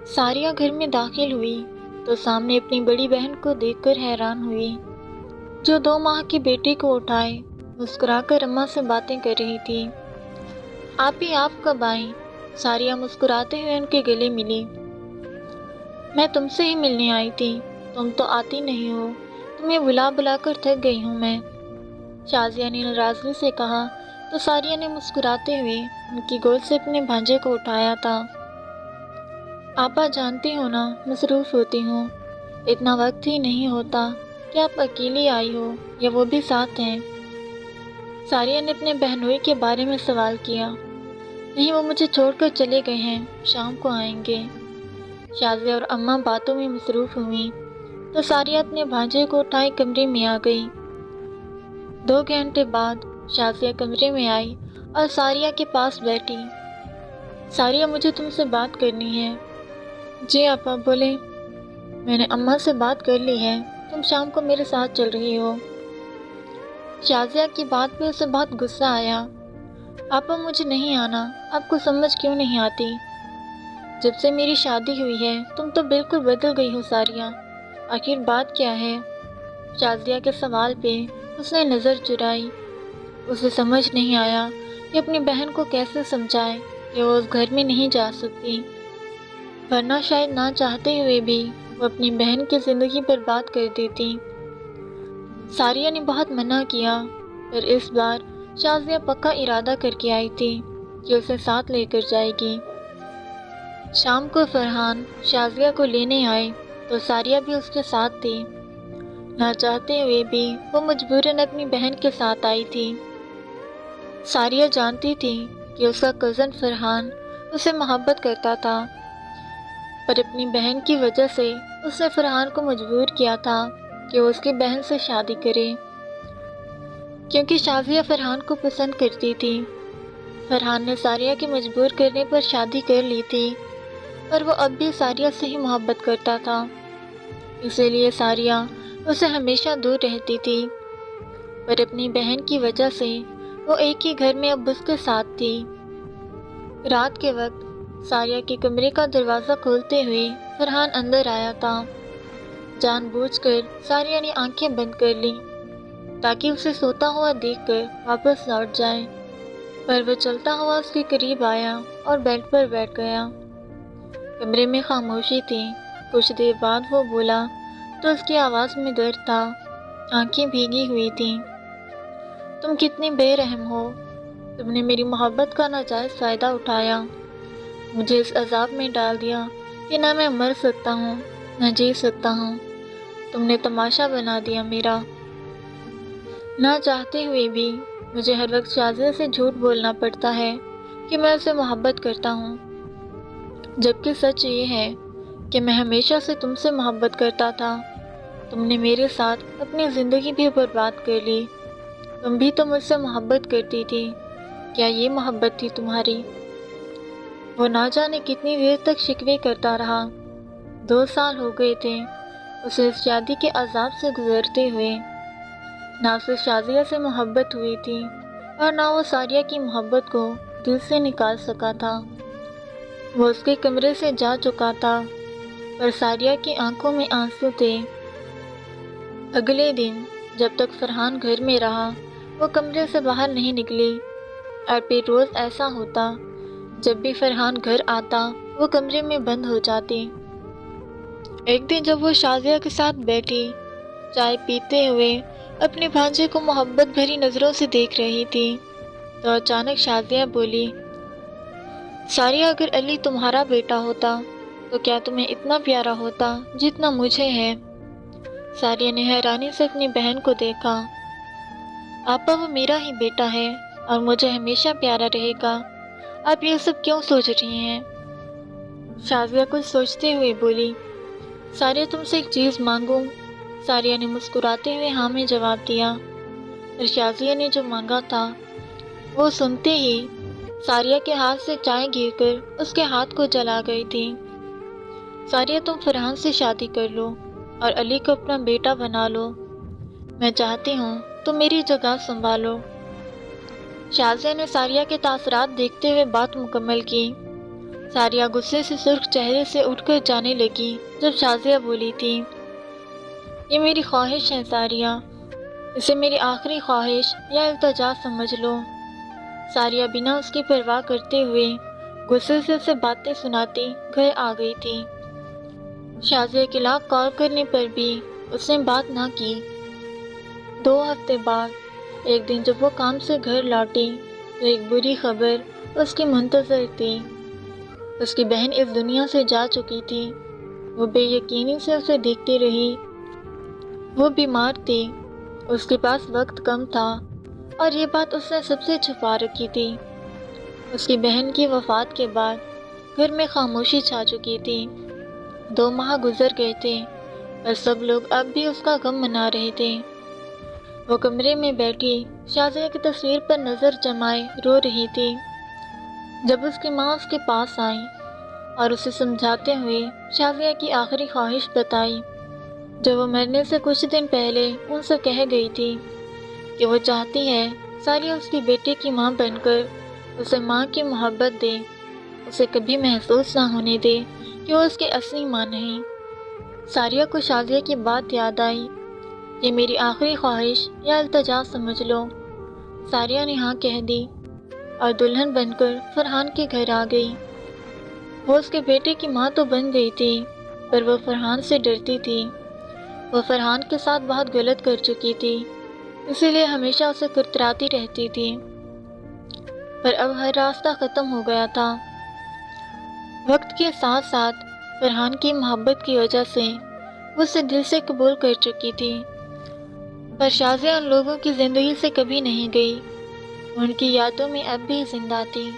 सारिया घर में दाखिल हुई तो सामने अपनी बड़ी बहन को देखकर हैरान हुई, जो 2 माह की बेटी को उठाए मुस्कुराकर अम्मा से बातें कर रही थी। आप कब आई? सारिया मुस्कुराते हुए उनके गले मिली। मैं तुमसे ही मिलने आई थी, तुम तो आती नहीं हो, तुम्हें बुला बुला कर थक गई हूँ मैं, शाजिया ने नाराजगी से कहा तो सारिया ने मुस्कुराते हुए उनकी गोद से अपने भांजे को उठाया था। आपा जानती हो ना, मसरूफ़ होती हूँ, इतना वक्त ही नहीं होता कि आप अकेली आई हो या वो भी साथ हैं। सारिया ने अपने बहनोई के बारे में सवाल किया। नहीं, वो मुझे छोड़कर चले गए हैं, शाम को आएंगे। शाजिया और अम्मा बातों में मसरूफ़ हुई तो सारिया अपने भांजे को उठाए कमरे में आ गई। 2 घंटे बाद शाजिया कमरे में आई और सारिया के पास बैठी। सारिया, मुझे तुमसे बात करनी है। जी आपा, बोले। मैंने अम्मा से बात कर ली है, तुम शाम को मेरे साथ चल रही हो। शाजिया की बात पे उसे बहुत गुस्सा आया। आपा, मुझे नहीं आना, आपको समझ क्यों नहीं आती? जब से मेरी शादी हुई है तुम तो बिल्कुल बदल गई हो सारिया, आखिर बात क्या है? शाजिया के सवाल पे उसने नज़र चुराई। उसे समझ नहीं आया कि अपनी बहन को कैसे समझाए कि वो उस घर में नहीं जा सकती, वरना शायद ना चाहते हुए भी वो अपनी बहन की ज़िंदगी बर्बाद कर देती। सारिया ने बहुत मना किया, पर इस बार शाजिया पक्का इरादा करके आई थी कि उसे साथ लेकर जाएगी। शाम को फरहान शाजिया को लेने आए तो सारिया भी उसके साथ थी। ना चाहते हुए भी वो मजबूरन अपनी बहन के साथ आई थी। सारिया जानती थी कि उसका कज़न फरहान उसे मोहब्बत करता था, पर अपनी बहन की वजह से उसने फरहान को मजबूर किया था कि वो उसकी बहन से शादी करे, क्योंकि शाजिया फरहान को पसंद करती थी। फरहान ने सारिया के मजबूर करने पर शादी कर ली थी, पर वो अब भी सारिया से ही मोहब्बत करता था, इसीलिए सारिया उसे हमेशा दूर रहती थी। पर अपनी बहन की वजह से वो एक ही घर में अब उसके साथ थी। रात के वक्त सारिया के कमरे का दरवाज़ा खोलते हुए फरहान अंदर आया था। जानबूझकर सारिया ने आंखें बंद कर लीं ताकि उसे सोता हुआ देखकर वापस लौट जाए, पर वो चलता हुआ उसके करीब आया और बेड पर बैठ गया। कमरे में खामोशी थी। कुछ देर बाद वो बोला तो उसकी आवाज़ में दर्द था, आंखें भीगी हुई थीं। तुम कितनी बेरहम हो, तुमने मेरी मोहब्बत का नाजायज़ फ़ायदा उठाया, मुझे इस अज़ाब में डाल दिया कि ना मैं मर सकता हूँ न जी सकता हूँ। तुमने तमाशा बना दिया मेरा। ना चाहते हुए भी मुझे हर वक्त शाजिया से झूठ बोलना पड़ता है कि मैं उसे मोहब्बत करता हूँ, जबकि सच ये है कि मैं हमेशा से तुमसे मोहब्बत करता था। तुमने मेरे साथ अपनी ज़िंदगी भी बर्बाद कर ली। तुम भी तो मुझसे मोहब्बत करती थी, क्या ये मोहब्बत थी तुम्हारी? वो ना जाने कितनी देर तक शिकवे करता रहा। 2 साल हो गए थे उसे इस शादी के अज़ाब से गुजरते हुए। ना उसे शाजिया से मोहब्बत हुई थी और ना वो सारिया की मोहब्बत को दिल से निकाल सका था। वो उसके कमरे से जा चुका था, पर सारिया की आंखों में आंसू थे। अगले दिन जब तक फरहान घर में रहा वो कमरे से बाहर नहीं निकली, और फिर रोज़ ऐसा होता, जब भी फरहान घर आता वो कमरे में बंद हो जाती। एक दिन जब वो शाजिया के साथ बैठी चाय पीते हुए अपने भांजे को मोहब्बत भरी नज़रों से देख रही थी तो अचानक शाजिया बोली, सारिया, अगर अली तुम्हारा बेटा होता तो क्या तुम्हें इतना प्यारा होता जितना मुझे है? सारिया ने हैरानी से अपनी बहन को देखा। आपा, वो मेरा ही बेटा है और मुझे हमेशा प्यारा रहेगा, आप ये सब क्यों सोच रही हैं? शाजिया कुछ सोचते हुए बोली, सारिया, तुमसे एक चीज़ मांगूं? सारिया ने मुस्कुराते हुए हाँ में जवाब दिया। और शाजिया ने जो मांगा था वो सुनते ही सारिया के हाथ से चाय गिरकर उसके हाथ को जला गई थी। सारिया, तुम फरहान से शादी कर लो और अली को अपना बेटा बना लो। मैं चाहती हूँ तुम मेरी जगह संभालो। शाजिया ने सारिया के तासरात देखते हुए बात मुकम्मल की। ساریہ غصے سے سرخ چہرے سے اٹھ کر جانے لگی جب شازیہ بولی تھی، یہ میری خواہش ہے ساریہ، اسے میری آخری خواہش یا التجا سمجھ لو۔ ساریہ بنا اس کی پرواہ کرتے ہوئے غصے سے اسے باتیں سناتی گھر آ گئی تھی۔ شازیہ کے لاکھ کال کرنے پر بھی اس نے بات نہ کی۔ 2 ہفتے بعد ایک دن جب وہ کام سے گھر لوٹی تو ایک بری خبر اس کی منتظر تھی۔ اس کی بہن اس دنیا سے جا چکی تھی۔ وہ بے یقینی سے اسے دیکھتی رہی۔ وہ بیمار تھی، اس کے پاس وقت کم تھا اور یہ بات اس نے سب سے چھپا رکھی تھی۔ اس کی بہن کی وفات کے بعد گھر میں خاموشی چھا چکی تھی۔ 2 ماہ گزر گئے تھے اور سب لوگ اب بھی اس کا غم منا رہے تھے۔ وہ کمرے میں بیٹھی شازیہ کی تصویر پر نظر جمائے رو رہی تھی جب اس کی ماں اس کے پاس آئی اور اسے سمجھاتے ہوئے شازیہ کی آخری خواہش بتائی جو وہ مرنے سے کچھ دن پہلے ان سے کہہ گئی تھی کہ وہ چاہتی ہے ساریہ اس کی بیٹے کی ماں بن کر اسے ماں کی محبت دے، اسے کبھی محسوس نہ ہونے دے کہ وہ اس کی اصلی ماں نہیں۔ ساریہ کو شازیہ کی بات یاد آئی، یہ میری آخری خواہش یا التجا سمجھ لو۔ ساریہ نے ہاں کہہ دی اور دلہن بن کر فرحان کے گھر آ گئی۔ وہ اس کے بیٹے کی ماں تو بن گئی تھی پر وہ فرحان سے ڈرتی تھی۔ وہ فرحان کے ساتھ بہت غلط کر چکی تھی، اسی لیے ہمیشہ اسے کتراتی رہتی تھی، پر اب ہر راستہ ختم ہو گیا تھا۔ وقت کے ساتھ ساتھ فرحان کی محبت کی وجہ سے وہ اسے دل سے قبول کر چکی تھی، پر شازیہ ان لوگوں کی زندگی سے کبھی نہیں گئی، ان کی یادوں میں اب بھی زندہ تھی۔